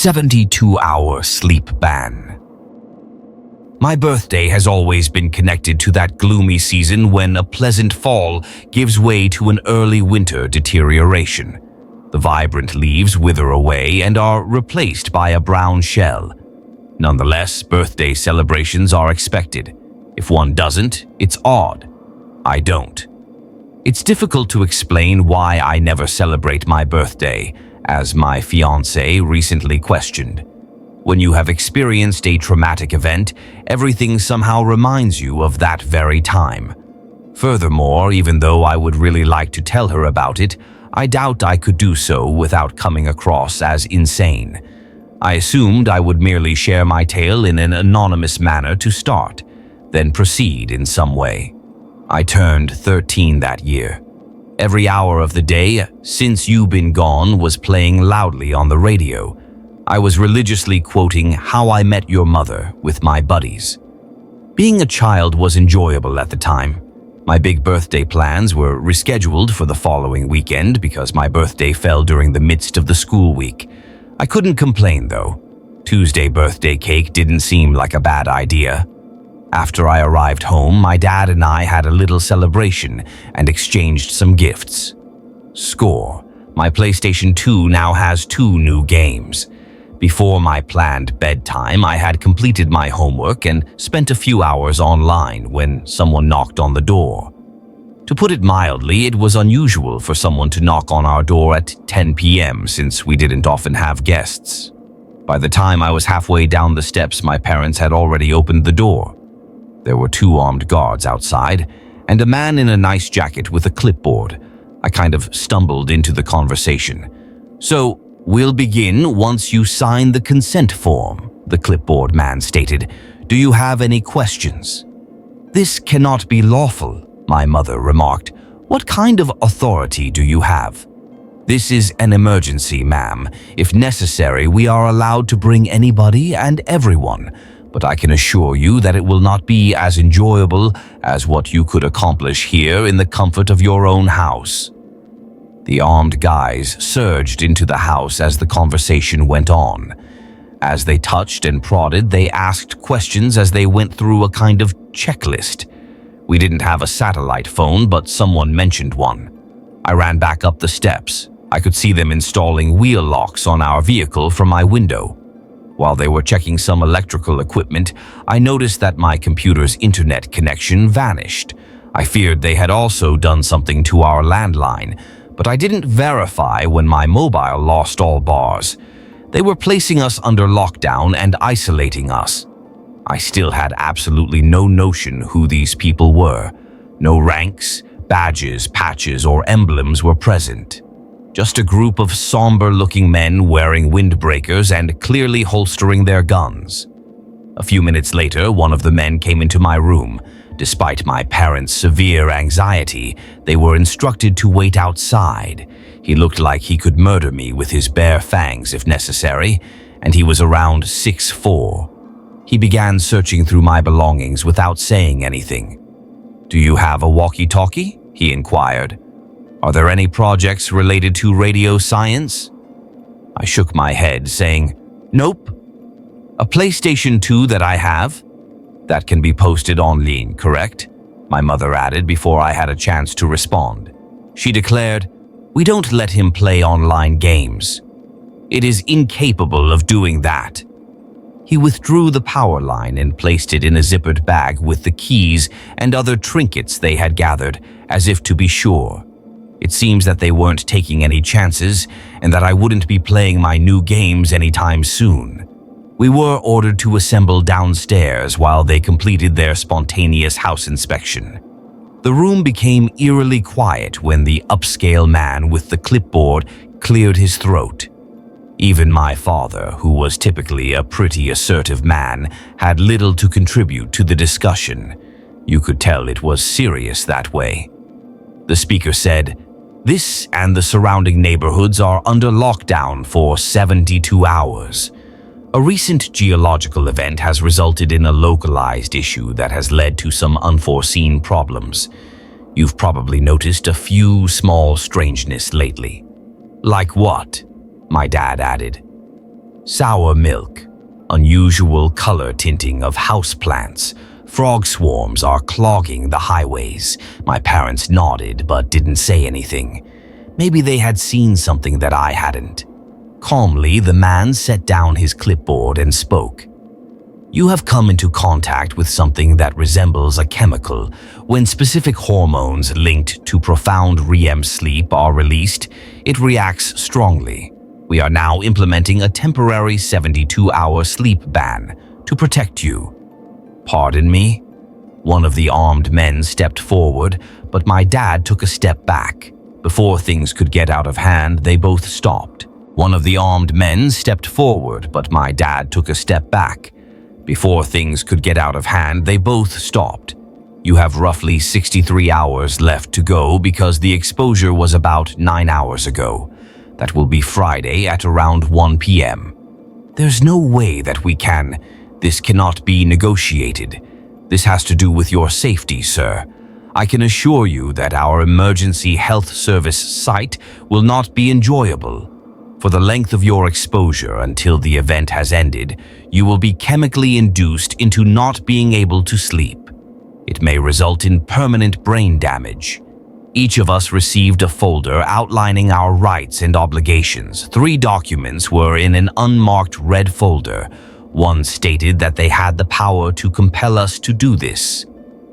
72-hour sleep ban. My birthday has always been connected to that gloomy season when a pleasant fall gives way to an early winter deterioration. The vibrant leaves wither away and are replaced by a brown shell. Nonetheless, birthday celebrations are expected. If one doesn't, it's odd. I don't. It's difficult to explain why I never celebrate my birthday, as my fiancée recently questioned. When you have experienced a traumatic event, everything somehow reminds you of that very time. Furthermore, even though I would really like to tell her about it, I doubt I could do so without coming across as insane. I assumed I would merely share my tale in an anonymous manner to start, then proceed in some way. I turned 13 that year. Every hour of the day, since You Been Gone, was playing loudly on the radio. I was religiously quoting How I Met Your Mother with my buddies. Being a child was enjoyable at the time. My big birthday plans were rescheduled for the following weekend because my birthday fell during the midst of the school week. I couldn't complain though. Tuesday birthday cake didn't seem like a bad idea. After I arrived home, my dad and I had a little celebration and exchanged some gifts. Score: my PlayStation 2 now has 2 new games. Before my planned bedtime, I had completed my homework and spent a few hours online when someone knocked on the door. To put it mildly, it was unusual for someone to knock on our door at 10 p.m. since we didn't often have guests. By the time I was halfway down the steps, my parents had already opened the door. There were 2 armed guards outside, and a man in a nice jacket with a clipboard. I kind of stumbled into the conversation. "So, we'll begin once you sign the consent form," the clipboard man stated. "Do you have any questions?" "This cannot be lawful," my mother remarked. "What kind of authority do you have?" "This is an emergency, ma'am. If necessary, we are allowed to bring anybody and everyone. But I can assure you that it will not be as enjoyable as what you could accomplish here in the comfort of your own house." The armed guys surged into the house as the conversation went on. As they touched and prodded, they asked questions as they went through a kind of checklist. We didn't have a satellite phone, but someone mentioned one. I ran back up the steps. I could see them installing wheel locks on our vehicle from my window. While they were checking some electrical equipment, I noticed that my computer's internet connection vanished. I feared they had also done something to our landline, but I didn't verify when my mobile lost all bars. They were placing us under lockdown and isolating us. I still had absolutely no notion who these people were. No ranks, badges, patches, or emblems were present. Just a group of somber-looking men wearing windbreakers and clearly holstering their guns. A few minutes later, one of the men came into my room. Despite my parents' severe anxiety, they were instructed to wait outside. He looked like he could murder me with his bare fangs if necessary, and he was around 6'4". He began searching through my belongings without saying anything. "Do you have a walkie-talkie?" he inquired. "Are there any projects related to radio science?" I shook my head, saying, "Nope." "A PlayStation 2 that I have? That can be posted online, correct?" my mother added before I had a chance to respond. She declared, "We don't let him play online games. It is incapable of doing that." He withdrew the power line and placed it in a zippered bag with the keys and other trinkets they had gathered, as if to be sure. It seems that they weren't taking any chances and that I wouldn't be playing my new games anytime soon. We were ordered to assemble downstairs while they completed their spontaneous house inspection. The room became eerily quiet when the upscale man with the clipboard cleared his throat. Even my father, who was typically a pretty assertive man, had little to contribute to the discussion. You could tell it was serious that way. The speaker said, "This and the surrounding neighborhoods are under lockdown for 72 hours. A recent geological event has resulted in a localized issue that has led to some unforeseen problems. You've probably noticed a few small strangeness lately." "Like what?" my dad added. Sour milk, unusual color tinting of houseplants. Frog swarms are clogging the highways. My parents nodded but didn't say anything. Maybe they had seen something that I hadn't. Calmly, the man set down his clipboard and spoke. You have come into contact with something that resembles a chemical. When specific hormones linked to profound REM sleep are released, it reacts strongly. We are now implementing a temporary 72-hour sleep ban to protect you. Pardon me? One of the armed men stepped forward, but my dad took a step back. Before things could get out of hand, they both stopped. One of the armed men stepped forward, but my dad took a step back. Before things could get out of hand, they both stopped. You have roughly 63 hours left to go because the exposure was about 9 hours ago. That will be Friday at around 1 p.m. There's no way that we can. This cannot be negotiated. This has to do with your safety, sir. I can assure you that our emergency health service site will not be enjoyable. For the length of your exposure until the event has ended, you will be chemically induced into not being able to sleep. It may result in permanent brain damage. Each of us received a folder outlining our rights and obligations. 3 documents were in an unmarked red folder. One stated that they had the power to compel us to do this.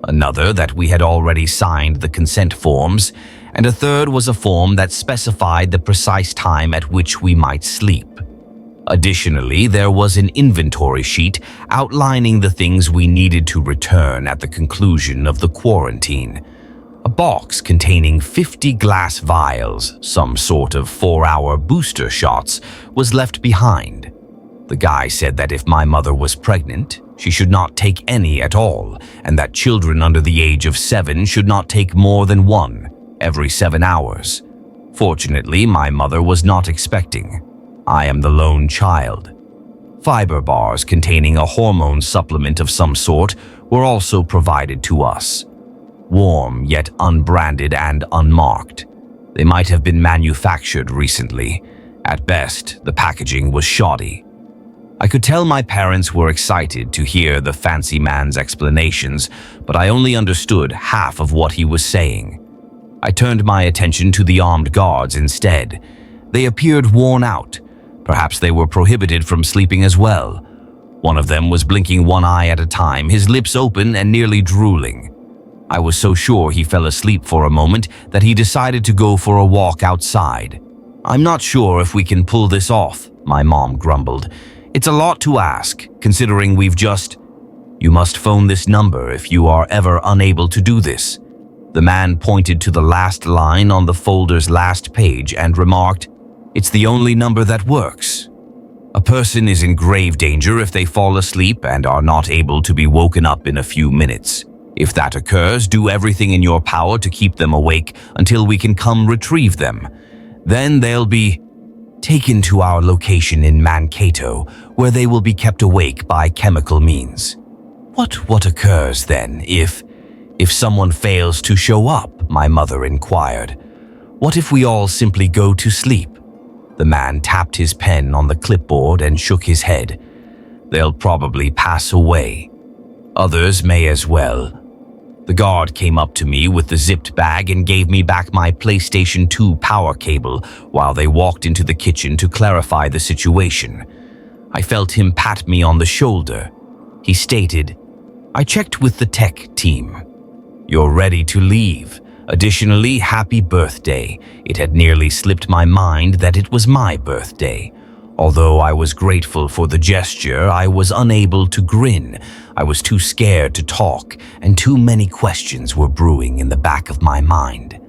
Another that we had already signed the consent forms, and a third was a form that specified the precise time at which we might sleep. Additionally, there was an inventory sheet outlining the things we needed to return at the conclusion of the quarantine. A box containing 50 glass vials, some sort of 4-hour booster shots, was left behind. The guy said that if my mother was pregnant, she should not take any at all, and that children under the age of 7 should not take more than 1 every 7 hours. Fortunately, my mother was not expecting. I am the lone child. Fiber bars containing a hormone supplement of some sort were also provided to us. Warm, yet unbranded and unmarked. They might have been manufactured recently. At best, the packaging was shoddy. I could tell my parents were excited to hear the fancy man's explanations, but I only understood half of what he was saying. I turned my attention to the armed guards instead. They appeared worn out. Perhaps they were prohibited from sleeping as well. One of them was blinking one eye at a time, his lips open and nearly drooling. I was so sure he fell asleep for a moment that he decided to go for a walk outside. I'm not sure if we can pull this off, my mom grumbled. It's a lot to ask, considering we've just... You must phone this number if you are ever unable to do this. The man pointed to the last line on the folder's last page and remarked, It's the only number that works. A person is in grave danger if they fall asleep and are not able to be woken up in a few minutes. If that occurs, do everything in your power to keep them awake until we can come retrieve them. Then they'll be taken to our location in Mankato, where they will be kept awake by chemical means. What occurs then if someone fails to show up? My mother inquired. What if we all simply go to sleep? The man tapped his pen on the clipboard and shook his head. They'll probably pass away. Others may as well. The guard came up to me with the zipped bag and gave me back my PlayStation 2 power cable while they walked into the kitchen to clarify the situation. I felt him pat me on the shoulder. He stated, I checked with the tech team. You're ready to leave. Additionally, happy birthday. It had nearly slipped my mind that it was my birthday. Although I was grateful for the gesture, I was unable to grin. I was too scared to talk, and too many questions were brewing in the back of my mind.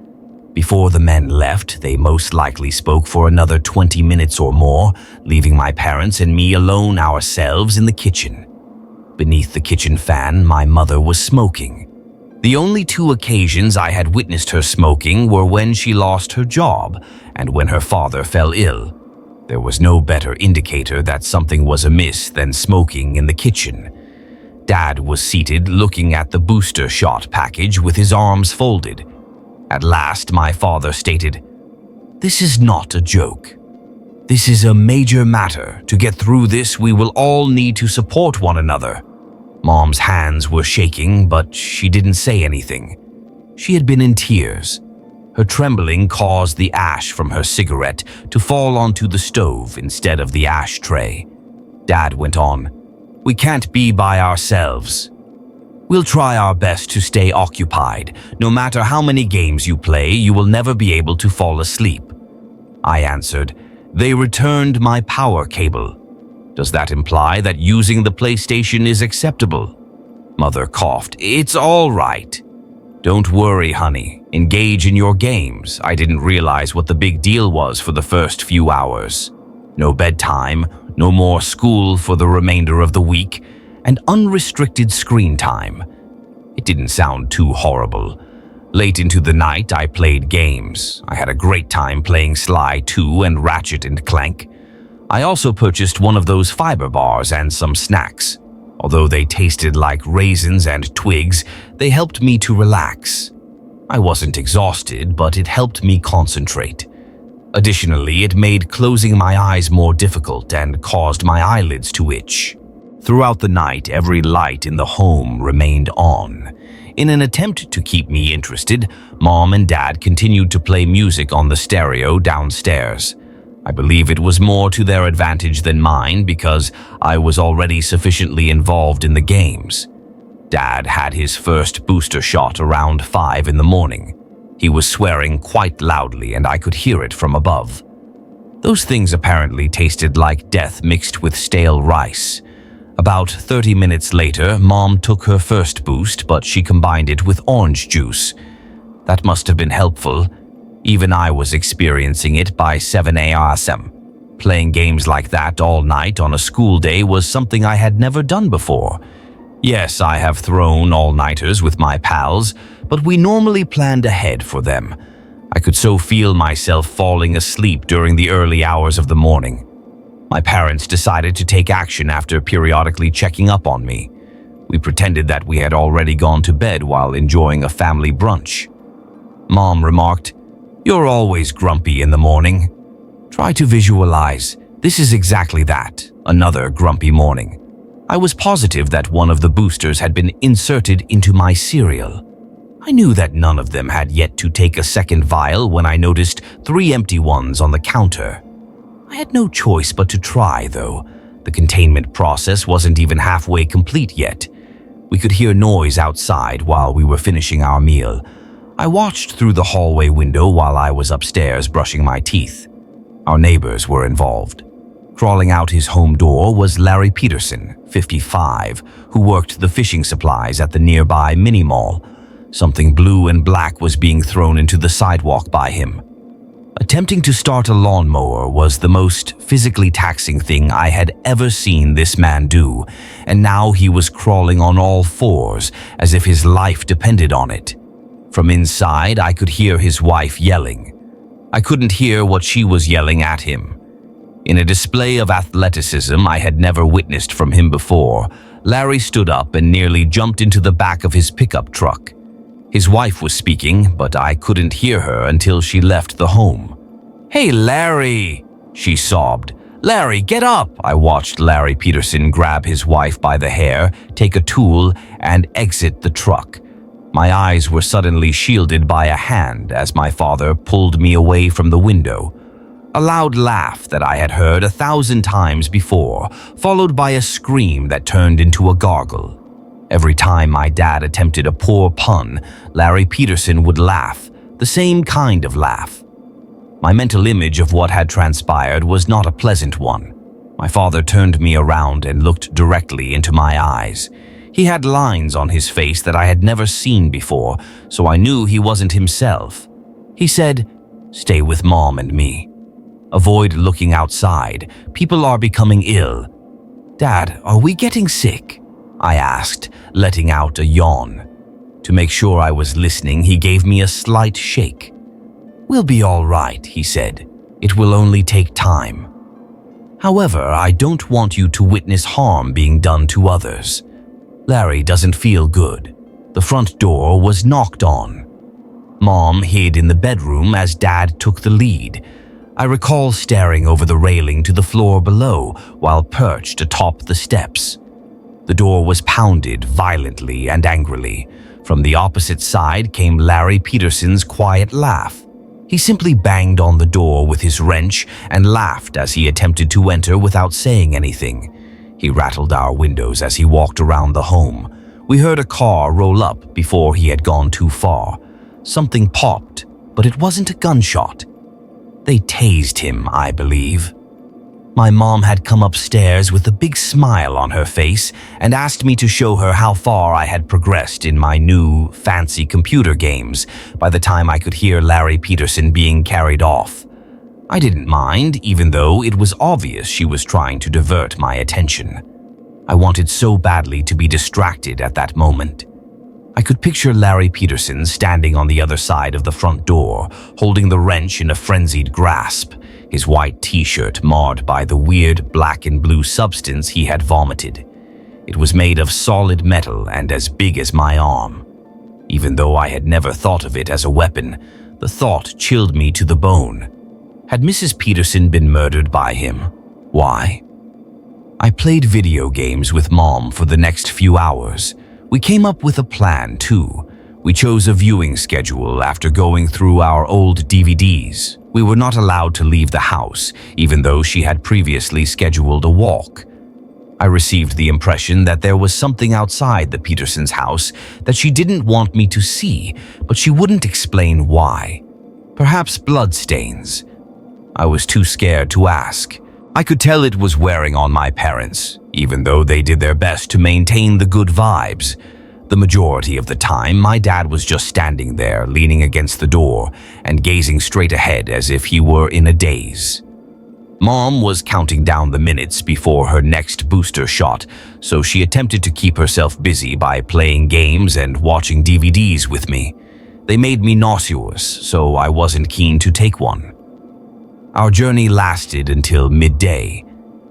Before the men left, they most likely spoke for another 20 minutes or more, leaving my parents and me alone ourselves in the kitchen. Beneath the kitchen fan, my mother was smoking. The only 2 occasions I had witnessed her smoking were when she lost her job and when her father fell ill. There was no better indicator that something was amiss than smoking in the kitchen. Dad was seated looking at the booster shot package with his arms folded. At last, my father stated, This is not a joke. This is a major matter. To get through this, we will all need to support one another. Mom's hands were shaking, but she didn't say anything. She had been in tears. Her trembling caused the ash from her cigarette to fall onto the stove instead of the ashtray. Dad went on, "We can't be by ourselves. We'll try our best to stay occupied. No matter how many games you play, you will never be able to fall asleep." I answered, "They returned my power cable. Does that imply that using the PlayStation is acceptable?" Mother coughed. "It's all right. Don't worry, honey. Engage in your games. I didn't realize what the big deal was for the first few hours. No bedtime, no more school for the remainder of the week, and unrestricted screen time. It didn't sound too horrible. Late into the night, I played games. I had a great time playing Sly 2 and Ratchet and Clank. I also purchased one of those fiber bars and some snacks. Although they tasted like raisins and twigs, they helped me to relax. I wasn't exhausted, but it helped me concentrate. Additionally, it made closing my eyes more difficult and caused my eyelids to itch. Throughout the night, every light in the home remained on. In an attempt to keep me interested, Mom and Dad continued to play music on the stereo downstairs. I believe it was more to their advantage than mine because I was already sufficiently involved in the games. Dad had his first booster shot around 5 in the morning. He was swearing quite loudly and I could hear it from above. Those things apparently tasted like death mixed with stale rice. About 30 minutes later, Mom took her first boost, but she combined it with orange juice. That must have been helpful. Even I was experiencing it by 7 a.m. Playing games like that all night on a school day was something I had never done before. Yes, I have thrown all-nighters with my pals, but we normally planned ahead for them. I could so feel myself falling asleep during the early hours of the morning. My parents decided to take action after periodically checking up on me. We pretended that we had already gone to bed while enjoying a family brunch. Mom remarked, "You're always grumpy in the morning." Try to visualize. This is exactly that, another grumpy morning. I was positive that one of the boosters had been inserted into my cereal. I knew that none of them had yet to take a second vial when I noticed 3 empty ones on the counter. I had no choice but to try, though. The containment process wasn't even halfway complete yet. We could hear noise outside while we were finishing our meal. I watched through the hallway window while I was upstairs brushing my teeth. Our neighbors were involved. Crawling out his home door was Larry Peterson, 55, who worked the fishing supplies at the nearby mini-mall. Something blue and black was being thrown into the sidewalk by him. Attempting to start a lawnmower was the most physically taxing thing I had ever seen this man do, and now he was crawling on all fours as if his life depended on it. From inside, I could hear his wife yelling. I couldn't hear what she was yelling at him. In a display of athleticism I had never witnessed from him before, Larry stood up and nearly jumped into the back of his pickup truck. His wife was speaking, but I couldn't hear her until she left the home. "Hey, Larry!" she sobbed. "Larry, get up!" I watched Larry Peterson grab his wife by the hair, take a tool, and exit the truck. My eyes were suddenly shielded by a hand as my father pulled me away from the window. A loud laugh that I had heard 1,000 times before, followed by a scream that turned into a gargle. Every time my dad attempted a poor pun, Larry Peterson would laugh, the same kind of laugh. My mental image of what had transpired was not a pleasant one. My father turned me around and looked directly into my eyes. He had lines on his face that I had never seen before, so I knew he wasn't himself. He said, "Stay with Mom and me. Avoid looking outside. People are becoming ill." "Dad, are we getting sick?" I asked, letting out a yawn. To make sure I was listening, he gave me a slight shake. "We'll be all right," he said. "It will only take time. However, I don't want you to witness harm being done to others. Larry doesn't feel good." The front door was knocked on. Mom hid in the bedroom as Dad took the lead. I recall staring over the railing to the floor below while perched atop the steps. The door was pounded violently and angrily. From the opposite side came Larry Peterson's quiet laugh. He simply banged on the door with his wrench and laughed as he attempted to enter without saying anything. He rattled our windows as he walked around the home. We heard a car roll up before he had gone too far. Something popped, but it wasn't a gunshot. They tased him, I believe. My mom had come upstairs with a big smile on her face and asked me to show her how far I had progressed in my new, fancy computer games by the time I could hear Larry Peterson being carried off. I didn't mind, even though it was obvious she was trying to divert my attention. I wanted so badly to be distracted at that moment. I could picture Larry Peterson standing on the other side of the front door, holding the wrench in a frenzied grasp, his white t-shirt marred by the weird black and blue substance he had vomited. It was made of solid metal and as big as my arm. Even though I had never thought of it as a weapon, the thought chilled me to the bone. Had Mrs. Peterson been murdered by him? Why? I played video games with Mom for the next few hours. We came up with a plan, too. We chose a viewing schedule after going through our old DVDs. We were not allowed to leave the house, even though she had previously scheduled a walk. I received the impression that there was something outside the Petersons' house that she didn't want me to see, but she wouldn't explain why. Perhaps bloodstains. I was too scared to ask. I could tell it was wearing on my parents, even though they did their best to maintain the good vibes. The majority of the time, my dad was just standing there, leaning against the door and gazing straight ahead as if he were in a daze. Mom was counting down the minutes before her next booster shot, so she attempted to keep herself busy by playing games and watching DVDs with me. They made me nauseous, so I wasn't keen to take one. Our journey lasted until midday.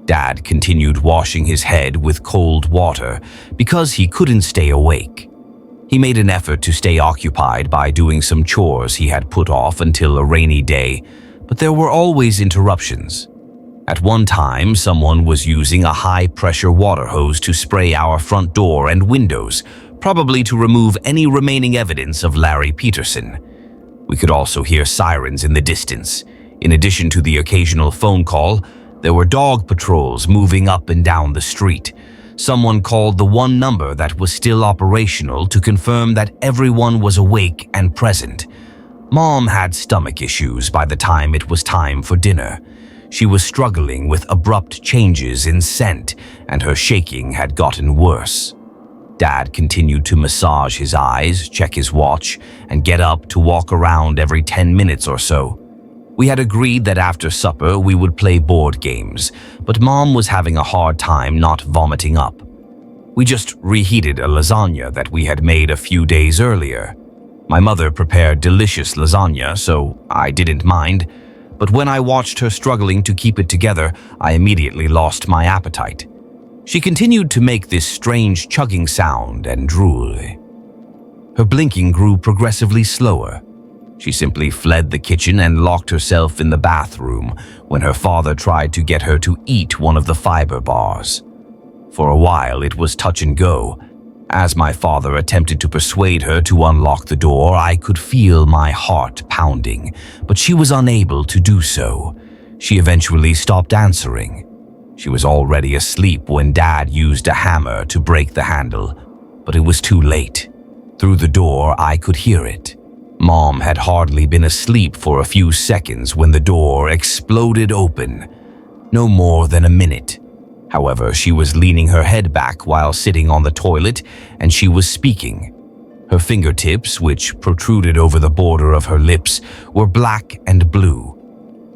Dad continued washing his head with cold water because he couldn't stay awake. He made an effort to stay occupied by doing some chores he had put off until a rainy day, but there were always interruptions. At one time, someone was using a high-pressure water hose to spray our front door and windows, probably to remove any remaining evidence of Larry Peterson. We could also hear sirens in the distance. In addition to the occasional phone call, there were dog patrols moving up and down the street. Someone called the one number that was still operational to confirm that everyone was awake and present. Mom had stomach issues by the time it was time for dinner. She was struggling with abrupt changes in scent, and her shaking had gotten worse. Dad continued to massage his eyes, check his watch, and get up to walk around every 10 minutes or so. We had agreed that after supper we would play board games, but Mom was having a hard time not vomiting up. We just reheated a lasagna that we had made a few days earlier. My mother prepared delicious lasagna, so I didn't mind, but when I watched her struggling to keep it together, I immediately lost my appetite. She continued to make this strange chugging sound and drool. Her blinking grew progressively slower. She simply fled the kitchen and locked herself in the bathroom when her father tried to get her to eat one of the fiber bars. For a while, it was touch and go. As my father attempted to persuade her to unlock the door, I could feel my heart pounding, but she was unable to do so. She eventually stopped answering. She was already asleep when Dad used a hammer to break the handle, but it was too late. Through the door, I could hear it. Mom had hardly been asleep for a few seconds when the door exploded open. No more than a minute. However, she was leaning her head back while sitting on the toilet, and she was speaking. Her fingertips, which protruded over the border of her lips, were black and blue.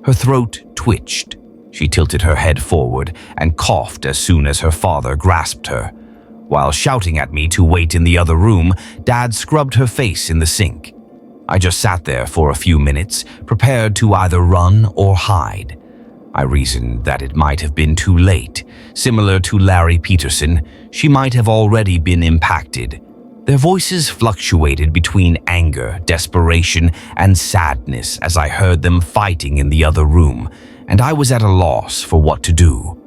Her throat twitched. She tilted her head forward and coughed as soon as her father grasped her. While shouting at me to wait in the other room, Dad scrubbed her face in the sink. I just sat there for a few minutes, prepared to either run or hide. I reasoned that it might have been too late. Similar to Larry Peterson, she might have already been impacted. Their voices fluctuated between anger, desperation, and sadness as I heard them fighting in the other room, and I was at a loss for what to do.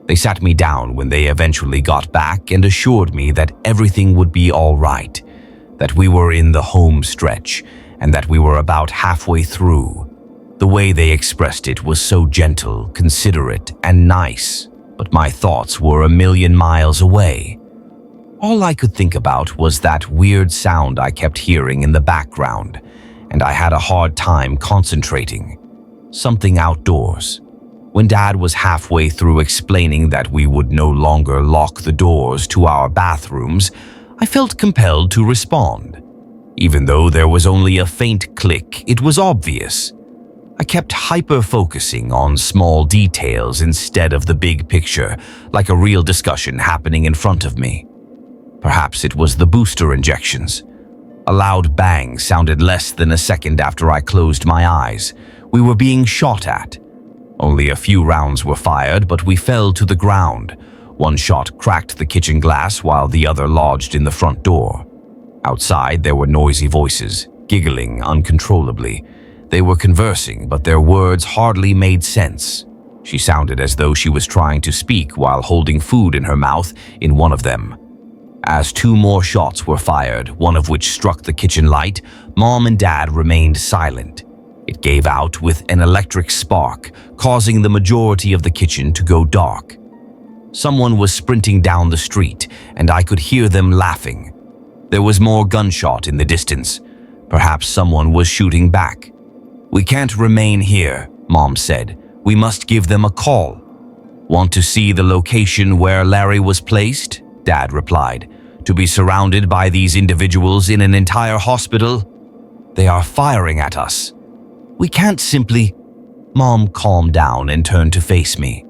They sat me down when they eventually got back and assured me that everything would be all right, that we were in the home stretch, and that we were about halfway through. The way they expressed it was so gentle, considerate, and nice, but my thoughts were a million miles away. All I could think about was that weird sound I kept hearing in the background, and I had a hard time concentrating. Something outdoors. When Dad was halfway through explaining that we would no longer lock the doors to our bathrooms, I felt compelled to respond. Even though there was only a faint click, it was obvious. I kept hyper-focusing on small details instead of the big picture, like a real discussion happening in front of me. Perhaps it was the booster injections. A loud bang sounded less than a second after I closed my eyes. We were being shot at. Only a few rounds were fired, but we fell to the ground. One shot cracked the kitchen glass while the other lodged in the front door. Outside, there were noisy voices, giggling uncontrollably. They were conversing, but their words hardly made sense. She sounded as though she was trying to speak while holding food in her mouth in one of them. As 2 more shots were fired, one of which struck the kitchen light, Mom and Dad remained silent. It gave out with an electric spark, causing the majority of the kitchen to go dark. Someone was sprinting down the street, and I could hear them laughing. There was more gunshot in the distance. Perhaps someone was shooting back. "We can't remain here," Mom said. "We must give them a call." "Want to see the location where Larry was placed?" Dad replied. "To be surrounded by these individuals in an entire hospital? They are firing at us. We can't simply—" Mom calmed down and turned to face me.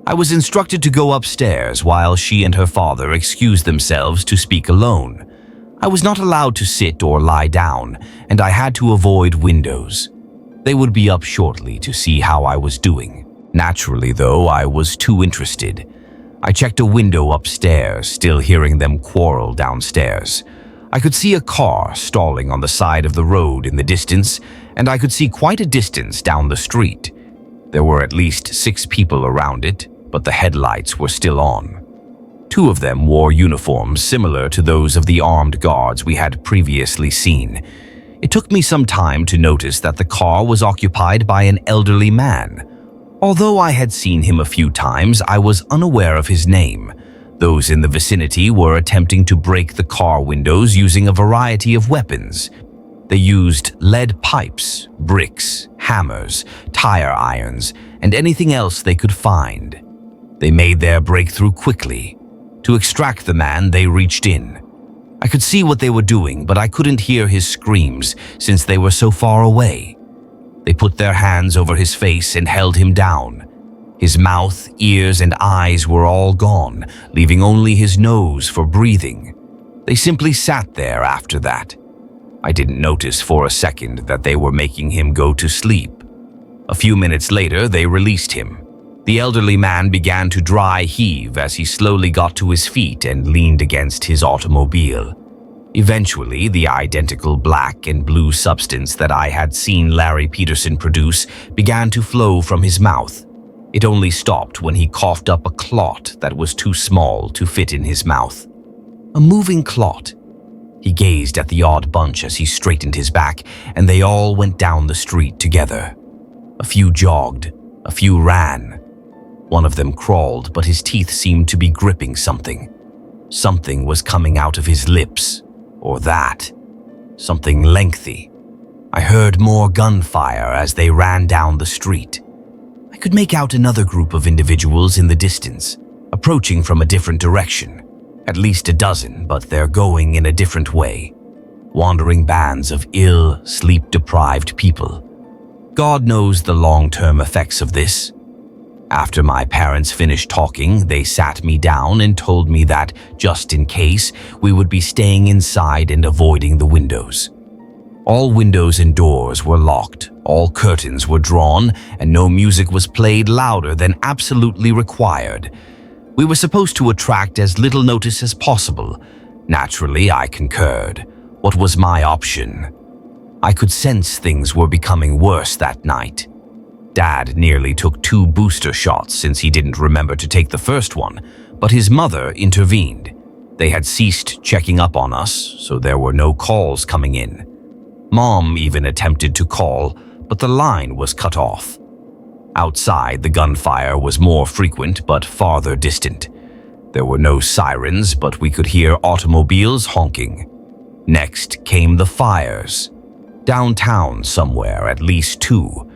I was instructed to go upstairs while she and her father excused themselves to speak alone. I was not allowed to sit or lie down, and I had to avoid windows. They would be up shortly to see how I was doing. Naturally, though, I was too interested. I checked a window upstairs, still hearing them quarrel downstairs. I could see a car stalling on the side of the road in the distance, and I could see quite a distance down the street. There were at least 6 people around it, but the headlights were still on. 2 of them wore uniforms similar to those of the armed guards we had previously seen. It took me some time to notice that the car was occupied by an elderly man. Although I had seen him a few times, I was unaware of his name. Those in the vicinity were attempting to break the car windows using a variety of weapons. They used lead pipes, bricks, hammers, tire irons, and anything else they could find. They made their breakthrough quickly. To extract the man, they reached in. I could see what they were doing, but I couldn't hear his screams since they were so far away. They put their hands over his face and held him down. His mouth, ears, and eyes were all gone, leaving only his nose for breathing. They simply sat there after that. I didn't notice for a second that they were making him go to sleep. A few minutes later, they released him. The elderly man began to dry heave as he slowly got to his feet and leaned against his automobile. Eventually, the identical black and blue substance that I had seen Larry Peterson produce began to flow from his mouth. It only stopped when he coughed up a clot that was too small to fit in his mouth. A moving clot. He gazed at the odd bunch as he straightened his back, and they all went down the street together. A few jogged, a few ran. One of them crawled, but his teeth seemed to be gripping something. Something was coming out of his lips. Or that. Something lengthy. I heard more gunfire as they ran down the street. I could make out another group of individuals in the distance, approaching from a different direction. At least a dozen, but they're going in a different way. Wandering bands of ill, sleep-deprived people. God knows the long-term effects of this. After my parents finished talking, they sat me down and told me that, just in case, we would be staying inside and avoiding the windows. All windows and doors were locked, all curtains were drawn, and no music was played louder than absolutely required. We were supposed to attract as little notice as possible, Naturally, I concurred. What was my option? I could sense things were becoming worse that night. Dad nearly took 2 booster shots since he didn't remember to take the first one, but his mother intervened. They had ceased checking up on us, so there were no calls coming in. Mom even attempted to call, but the line was cut off. Outside, the gunfire was more frequent but farther distant. There were no sirens, but we could hear automobiles honking. Next came the fires. Downtown somewhere, at least 2.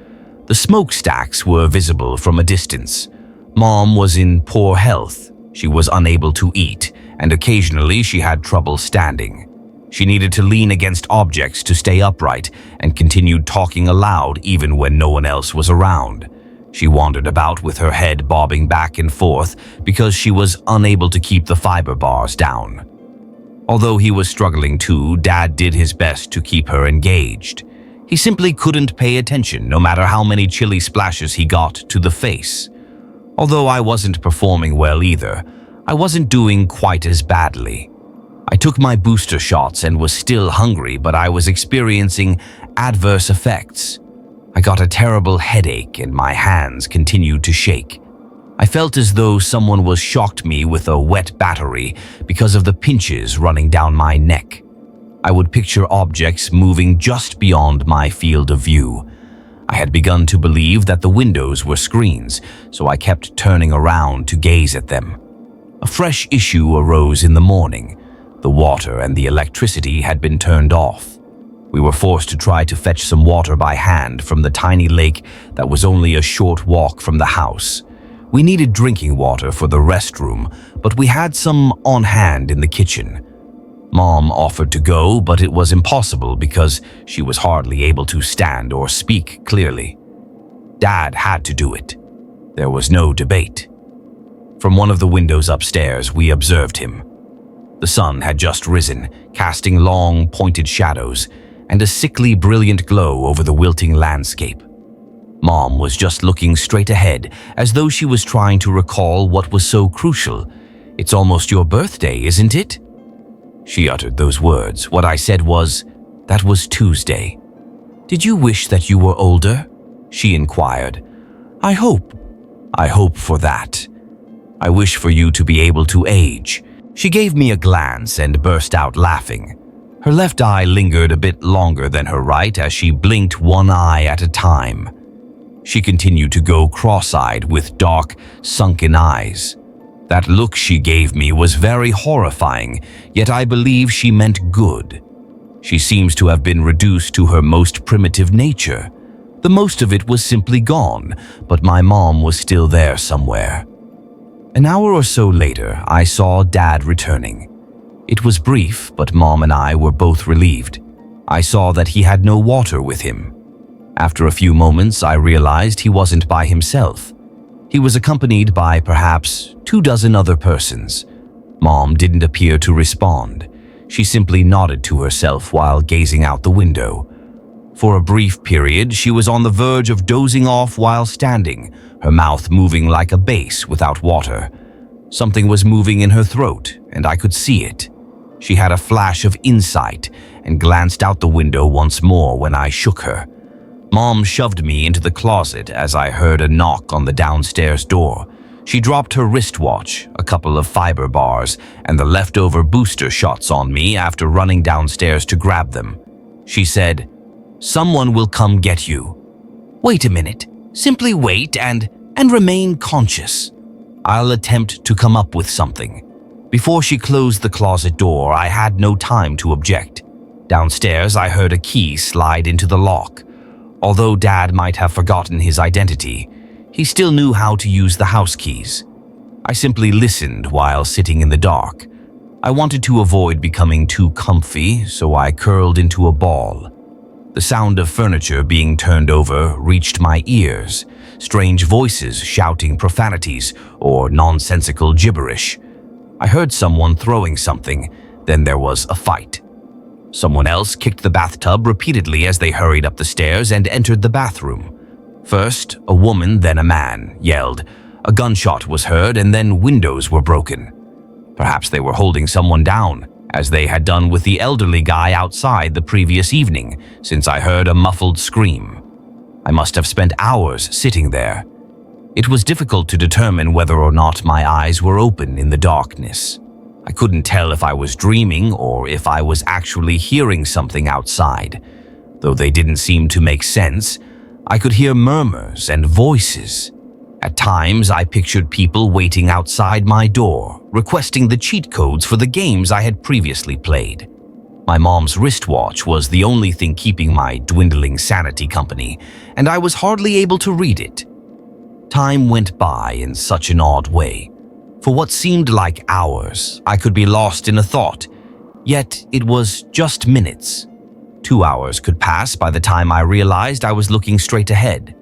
The smokestacks were visible from a distance. Mom was in poor health. She was unable to eat, and occasionally she had trouble standing. She needed to lean against objects to stay upright and continued talking aloud even when no one else was around. She wandered about with her head bobbing back and forth because she was unable to keep the fiber bars down. Although he was struggling too, Dad did his best to keep her engaged. He simply couldn't pay attention no matter how many chilly splashes he got to the face. Although I wasn't performing well either, I wasn't doing quite as badly. I took my booster shots and was still hungry, but I was experiencing adverse effects. I got a terrible headache and my hands continued to shake. I felt as though someone was shocked me with a wet battery because of the pinches running down my neck. I would picture objects moving just beyond my field of view. I had begun to believe that the windows were screens, so I kept turning around to gaze at them. A fresh issue arose in the morning. The water and the electricity had been turned off. We were forced to try to fetch some water by hand from the tiny lake that was only a short walk from the house. We needed drinking water for the restroom, but we had some on hand in the kitchen. Mom offered to go, but it was impossible because she was hardly able to stand or speak clearly. Dad had to do it. There was no debate. From one of the windows upstairs, we observed him. The sun had just risen, casting long, pointed shadows and a sickly, brilliant glow over the wilting landscape. Mom was just looking straight ahead, as though she was trying to recall what was so crucial. "It's almost your birthday, isn't it?" She uttered those words. What I said was, "That was Tuesday." "Did you wish that you were older?" she inquired. I hope for that. I wish for you to be able to age." She gave me a glance and burst out laughing. Her left eye lingered a bit longer than her right as she blinked one eye at a time. She continued to go cross-eyed with dark, sunken eyes. That look she gave me was very horrifying, yet I believe she meant good. She seems to have been reduced to her most primitive nature. The most of it was simply gone, but my mom was still there somewhere. An hour or so later, I saw Dad returning. It was brief, but Mom and I were both relieved. I saw that he had no water with him. After a few moments, I realized he wasn't by himself. He was accompanied by perhaps 24 other persons. Mom didn't appear to respond. She simply nodded to herself while gazing out the window. For a brief period, she was on the verge of dozing off while standing, her mouth moving like a bass without water. Something was moving in her throat, and I could see it. She had a flash of insight and glanced out the window once more when I shook her. Mom shoved me into the closet as I heard a knock on the downstairs door. She dropped her wristwatch, a couple of fiber bars, and the leftover booster shots on me after running downstairs to grab them. She said, "Someone will come get you. Wait a minute. Simply wait and remain conscious. I'll attempt to come up with something." Before she closed the closet door, I had no time to object. Downstairs, I heard a key slide into the lock. Although Dad might have forgotten his identity, he still knew how to use the house keys. I simply listened while sitting in the dark. I wanted to avoid becoming too comfy, so I curled into a ball. The sound of furniture being turned over reached my ears, strange voices shouting profanities or nonsensical gibberish. I heard someone throwing something, then there was a fight. Someone else kicked the bathtub repeatedly as they hurried up the stairs and entered the bathroom. First, a woman, then a man, yelled. A gunshot was heard and then windows were broken. Perhaps they were holding someone down. as they had done with the elderly guy outside the previous evening, since I heard a muffled scream. I must have spent hours sitting there. It was difficult to determine whether or not my eyes were open in the darkness. I couldn't tell if I was dreaming or if I was actually hearing something outside. Though they didn't seem to make sense, I could hear murmurs and voices. At times, I pictured people waiting outside my door, requesting the cheat codes for the games I had previously played. My mom's wristwatch was the only thing keeping my dwindling sanity company, and I was hardly able to read it. Time went by in such an odd way. For what seemed like hours, I could be lost in a thought, yet it was just minutes. 2 hours could pass by the time I realized I was looking straight ahead.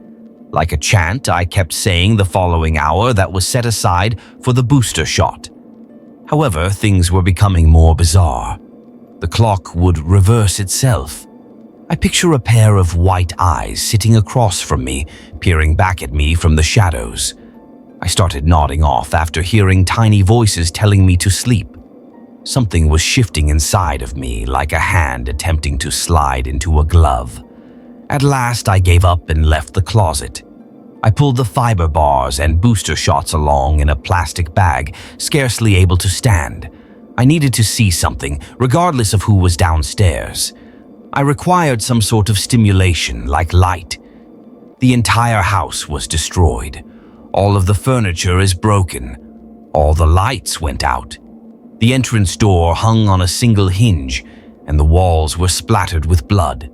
Like a chant, I kept saying the following hour that was set aside for the booster shot. However, things were becoming more bizarre. The clock would reverse itself. I picture a pair of white eyes sitting across from me, peering back at me from the shadows. I started nodding off after hearing tiny voices telling me to sleep. Something was shifting inside of me like a hand attempting to slide into a glove. At last, I gave up and left the closet. I pulled the fiber bars and booster shots along in a plastic bag, scarcely able to stand. I needed to see something, regardless of who was downstairs. I required some sort of stimulation, like light. The entire house was destroyed. All of the furniture is broken. All the lights went out. The entrance door hung on a single hinge, and the walls were splattered with blood.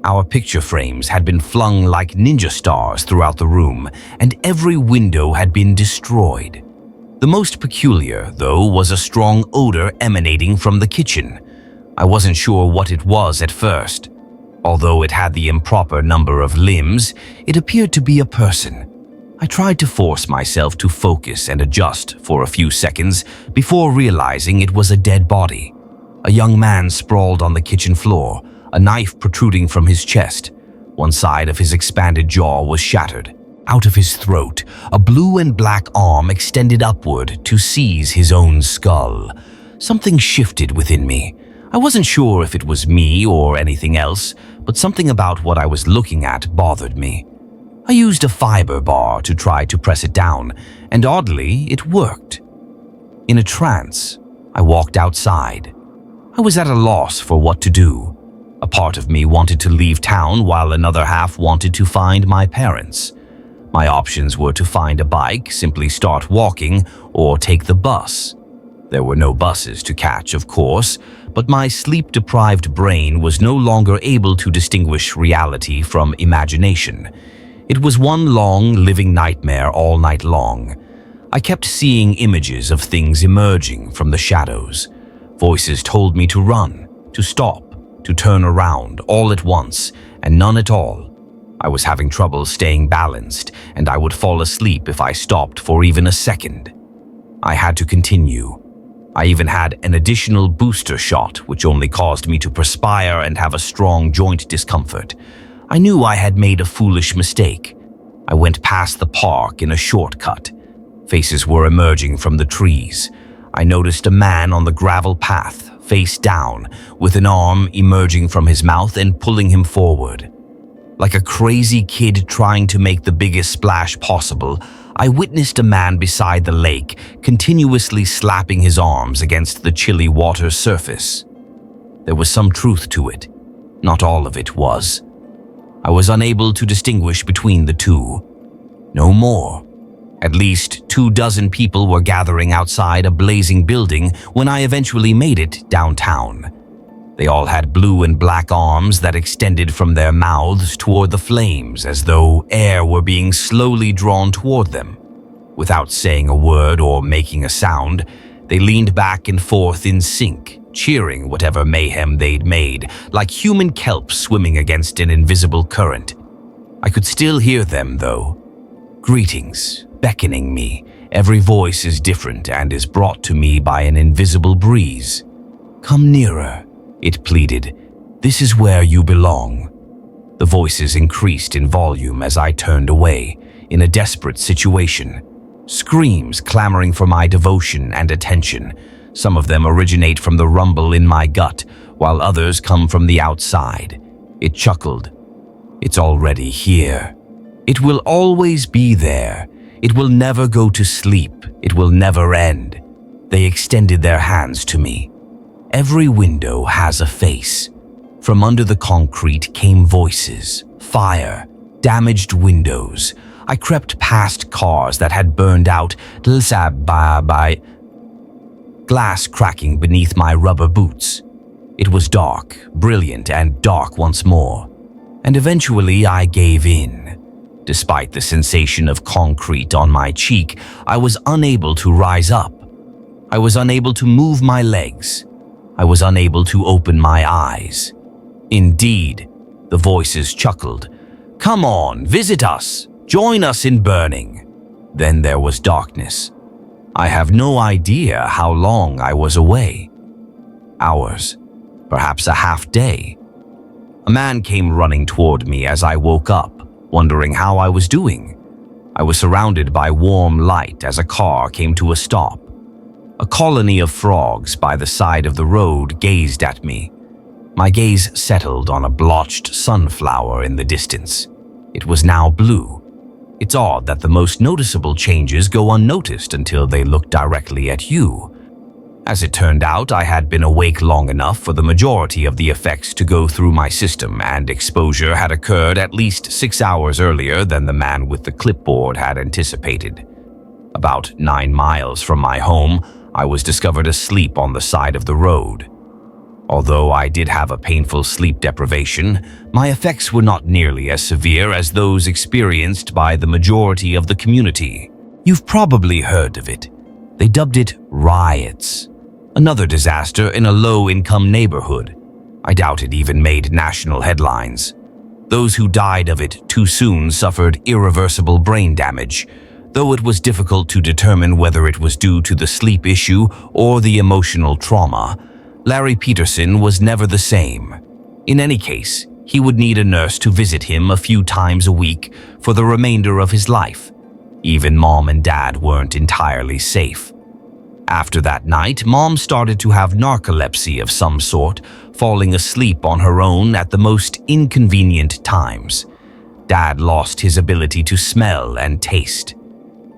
Our picture frames had been flung like ninja stars throughout the room, and every window had been destroyed. The most peculiar, though, was a strong odor emanating from the kitchen. I wasn't sure what it was at first. Although it had the improper number of limbs, it appeared to be a person. I tried to force myself to focus and adjust for a few seconds before realizing it was a dead body. A young man sprawled on the kitchen floor, a knife protruding from his chest. One side of his expanded jaw was shattered. Out of his throat, a blue and black arm extended upward to seize his own skull. Something shifted within me. I wasn't sure if it was me or anything else, but something about what I was looking at bothered me. I used a fiber bar to try to press it down, and oddly, it worked. In a trance, I walked outside. I was at a loss for what to do. A part of me wanted to leave town while another half wanted to find my parents. My options were to find a bike, simply start walking, or take the bus. There were no buses to catch, of course, but my sleep-deprived brain was no longer able to distinguish reality from imagination. It was one long, living nightmare all night long. I kept seeing images of things emerging from the shadows. Voices told me to run, to stop, to turn around all at once, and none at all. I was having trouble staying balanced, and I would fall asleep if I stopped for even a second. I had to continue. I even had an additional booster shot, which only caused me to perspire and have a strong joint discomfort. I knew I had made a foolish mistake. I went past the park in a shortcut. Faces were emerging from the trees. I noticed a man on the gravel path, face down, with an arm emerging from his mouth and pulling him forward. Like a crazy kid trying to make the biggest splash possible, I witnessed a man beside the lake continuously slapping his arms against the chilly water's surface. There was some truth to it. Not all of it was. I was unable to distinguish between the two. No more. At least 24 people were gathering outside a blazing building when I eventually made it downtown. They all had blue and black arms that extended from their mouths toward the flames as though air were being slowly drawn toward them. Without saying a word or making a sound, they leaned back and forth in sync, cheering whatever mayhem they'd made, like human kelp swimming against an invisible current. I could still hear them, though. Greetings, beckoning me. Every voice is different and is brought to me by an invisible breeze. Come nearer, it pleaded. This is where you belong. The voices increased in volume as I turned away, in a desperate situation. Screams clamoring for my devotion and attention. Some of them originate from the rumble in my gut, while others come from the outside. It chuckled. It's already here. It will always be there. It will never go to sleep. It will never end. They extended their hands to me. Every window has a face. From under the concrete came voices, fire, damaged windows. I crept past cars that had burned out, glass cracking beneath my rubber boots. It was dark, brilliant, and dark once more. And eventually I gave in. Despite the sensation of concrete on my cheek, I was unable to rise up. I was unable to move my legs. I was unable to open my eyes. Indeed, the voices chuckled. Come on, visit us. Join us in burning. Then there was darkness. I have no idea how long I was away. Hours, perhaps a half day. A man came running toward me as I woke up, wondering how I was doing. I was surrounded by warm light as a car came to a stop. A colony of frogs by the side of the road gazed at me. My gaze settled on a blotched sunflower in the distance. It was now blue. It's odd that the most noticeable changes go unnoticed until they look directly at you. As it turned out, I had been awake long enough for the majority of the effects to go through my system, and exposure had occurred at least 6 hours earlier than the man with the clipboard had anticipated. About 9 miles from my home, I was discovered asleep on the side of the road. Although I did have a painful sleep deprivation, my effects were not nearly as severe as those experienced by the majority of the community. You've probably heard of it. They dubbed it riots. Another disaster in a low-income neighborhood. I doubt it even made national headlines. Those who died of it too soon suffered irreversible brain damage, though it was difficult to determine whether it was due to the sleep issue or the emotional trauma. Larry Peterson was never the same. In any case, he would need a nurse to visit him a few times a week for the remainder of his life. Even Mom and Dad weren't entirely safe. After that night, Mom started to have narcolepsy of some sort, falling asleep on her own at the most inconvenient times. Dad lost his ability to smell and taste.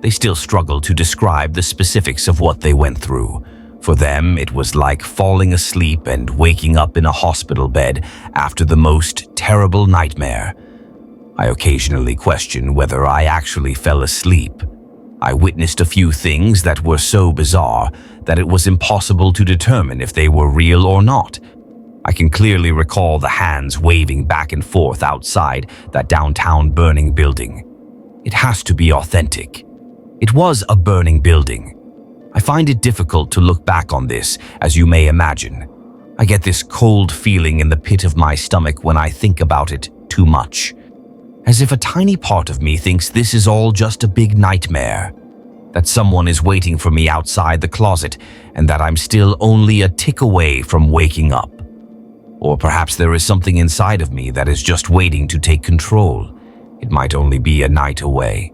They still struggle to describe the specifics of what they went through. For them, it was like falling asleep and waking up in a hospital bed after the most terrible nightmare. I occasionally question whether I actually fell asleep. I witnessed a few things that were so bizarre that it was impossible to determine if they were real or not. I can clearly recall the hands waving back and forth outside that downtown burning building. It has to be authentic. It was a burning building. I find it difficult to look back on this, as you may imagine. I get this cold feeling in the pit of my stomach when I think about it too much. As if a tiny part of me thinks this is all just a big nightmare. That someone is waiting for me outside the closet, and that I'm still only a tick away from waking up. Or perhaps there is something inside of me that is just waiting to take control. It might only be a night away.